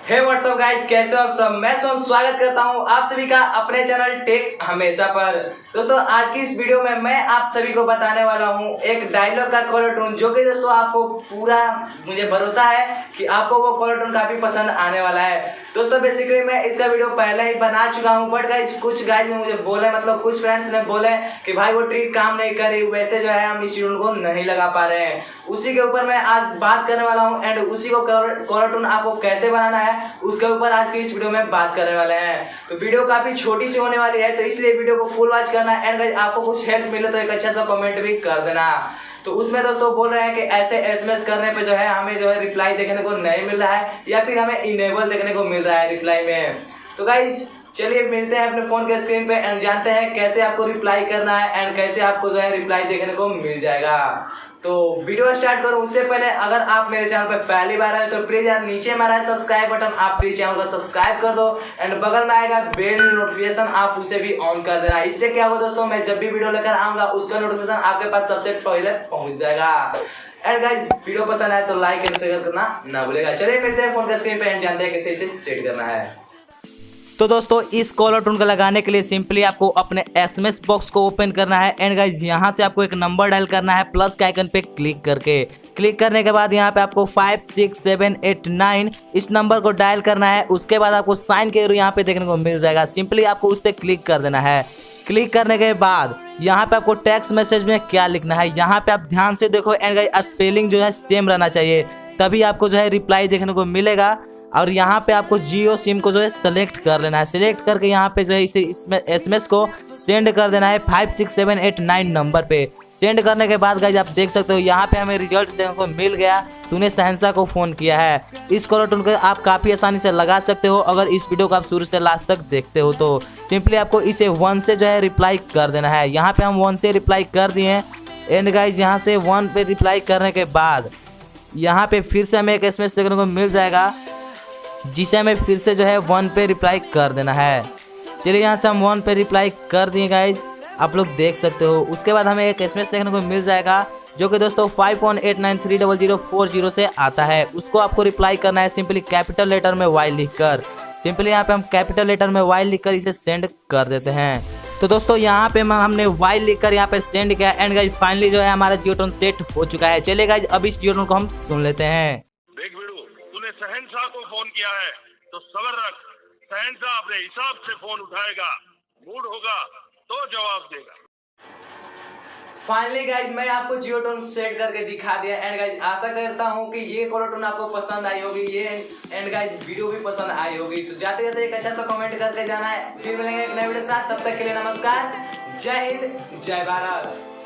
हे WhatsApp guys, कैसे हो आप सब। मैं सोम स्वागत करता हूं आप सभी का अपने चैनल टेक हमेशा पर। दोस्तों आज की इस वीडियो में मैं आप सभी को बताने वाला हूं एक डायलॉग का कॉलर टून, जो कि दोस्तों आपको पूरा मुझे भरोसा है कि आपको वो कॉलर टून काफी पसंद आने वाला है। दोस्तों बेसिकली मैं इसका वीडियो पहले ही बना चुका हूं, बट गाइस कुछ गाइस ने मुझे बोले, मतलब कुछ फ्रेंड्स ने बोले कि भाई वो ट्रिक काम नहीं कर रही, वैसे जो है हम इस ट्यून को नहीं लगा पा रहे हैं। उसी के ऊपर मैं आज बात करने वाला हूँ एंड उसी को कॉलर टून आपको कैसे बनाना है उसके ऊपर आज की इस वीडियो में बात करने वाले हैं। तो वीडियो काफी छोटी सी होने वाली है, तो इसलिए वीडियो को फुल वॉच करना एंड गाइस आपको कुछ हेल्प मिले तो एक अच्छा सा कमेंट भी कर देना। तो उसमें दोस्तों बोल रहे हैं कि ऐसे एसएमएस करने पे जो है हमें जो है रिप्लाई देखने को नहीं मिल रहा है या फिर हमें इनेबल देखने को मिल रहा है रिप्लाई में। तो गाइस चलिए मिलते हैं अपने फोन के स्क्रीन पे एंड जानते हैं कैसे आपको रिप्लाई करना है एंड कैसे आपको जो है रिप्लाई देखने को मिल जाएगा। तो वीडियो स्टार्ट करूं उससे पहले अगर आप मेरे चैनल पे पहली बार आए तो प्लीज यार नीचे में है सब्सक्राइब बटन, आप प्लीज चैनल को सब्सक्राइब कर दो एंड बगल में आएगा बेल नोटिफिकेशन, आप उसे भी ऑन कर देना। इससे क्या होगा दोस्तों, मैं जब भी वीडियो लेकर आऊंगा उसका नोटिफिकेशन आपके पास सबसे पहले पहुंच जाएगा। एंड गाइस वीडियो पसंद आए तो लाइक एंड शेयर करना ना भूलेगा। चलिए मिलते हैं फोन के स्क्रीन पे एंड जानते हैं कैसे इसे सेट करना है। तो दोस्तों इस कॉलर टून को लगाने के लिए सिंपली आपको अपने एसएमएस बॉक्स को ओपन करना है एंड गाइस यहाँ से आपको एक नंबर डायल करना है प्लस के आइकन पे क्लिक करके। क्लिक करने के बाद यहाँ पे आपको 56789 इस नंबर को डायल करना है। उसके बाद आपको साइन के यहाँ पे देखने को मिल जाएगा, सिंपली आपको उस पर क्लिक कर देना है। क्लिक करने के बाद यहाँ पे आपको टेक्स्ट मैसेज में क्या लिखना है यहाँ पे आप ध्यान से देखो एंड गाइस स्पेलिंग जो है सेम रहना चाहिए, तभी आपको जो है रिप्लाई देखने को मिलेगा। और यहाँ पे आपको जियो सिम को जो है सेलेक्ट कर लेना है। सेलेक्ट करके यहाँ पे जो है इसे इसमें एसएमएस को सेंड कर देना है 56789 नंबर पे। सेंड करने के बाद गाइस आप देख सकते हो यहाँ पे हमें रिजल्ट देखने को मिल गया, तूने शहंशाह को फोन किया है। इस कॉलर टून को आप काफी आसानी से लगा सकते हो अगर इस वीडियो को आप शुरू से लास्ट तक देखते हो तो। सिंपली आपको इसे 1 से जो है रिप्लाई कर देना है। यहाँ पे हम 1 से रिप्लाई कर दिए एंड गाइस यहाँ से 1 पे रिप्लाई करने के बाद यहाँ पे फिर से हमें एक एसएमएस देखने को मिल जाएगा, जिसे हमें फिर से जो है 1 पे रिप्लाई कर देना है। चलिए यहाँ से हम 1 पे रिप्लाई कर दिए गाइस, आप लोग देख सकते हो। उसके बाद हमें एक एसएमएस देखने को मिल जाएगा जो कि दोस्तों 5189300040 से आता है। उसको आपको रिप्लाई करना है सिंपली कैपिटल लेटर में वाई लिखकर। सिंपली यहाँ पे हम कैपिटल लेटर में वाई लिखकर इसे सेंड कर देते हैं। तो दोस्तों यहाँ पे हमने वाई लिखकर यहाँ पे सेंड किया एंड गाइस फाइनली जो है हमारा जियो टोन सेट हो चुका है। चलिए गाइस अब इस जियो टोन को हम सुन लेते हैं। शहंशाह को फोन किया है तो सबर रख, शहंशाह अपने हिसाब से फोन उठाएगा, मूड होगा तो जवाब देगा। फाइनली गाइज मैं आपको जियो टोन सेट करके दिखा दिया एंड गाइज आशा करता हूं कि ये कॉलर टोन आपको पसंद आई होगी, ये एंड गाइज वीडियो भी पसंद आई होगी। तो जाते जाते एक अच्छा सा कमेंट करके जाना है। फिर मिलेंगे एक नए वीडियो के साथ, तब तक के लिए नमस्कार, जय हिंद, जय भारत।